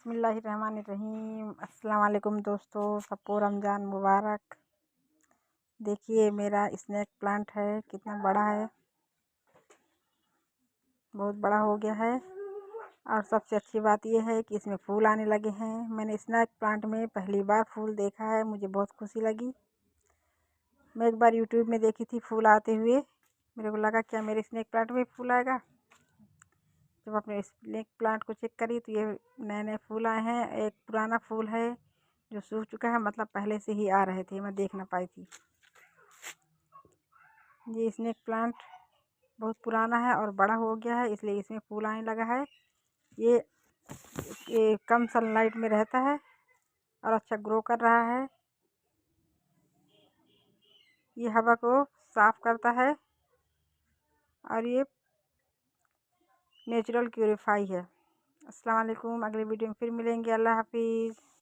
बिस्मिल्लाहिर्रहमानिर्रहीम। अस्सलाम वालेकुम दोस्तों, सबको रमज़ान मुबारक। देखिए मेरा स्नेक प्लांट है, कितना बड़ा है, बहुत बड़ा हो गया है। और सबसे अच्छी बात यह है कि इसमें फूल आने लगे हैं। मैंने स्नेक प्लांट में पहली बार फूल देखा है, मुझे बहुत खुशी लगी। मैं एक बार यूट्यूब में देखी थी फूल आते हुए, मेरे को लगा क्या मेरे स्नेक प्लांट में फूल आएगा। जब अपने स्नेक प्लांट को चेक करी तो ये नए नए फूल आए हैं। एक पुराना फूल है जो सूख चुका है, मतलब पहले से ही आ रहे थे, मैं देख ना पाई थी। ये स्नेक प्लांट बहुत पुराना है और बड़ा हो गया है, इसलिए इसमें फूल आने लगा है। ये कम सनलाइट में रहता है और अच्छा ग्रो कर रहा है। ये हवा को साफ करता है और ये नेचुरल प्यूरीफाई है। अस्सलाम वालेकुम, अगले वीडियो में फिर मिलेंगे। अल्लाह हाफिज़।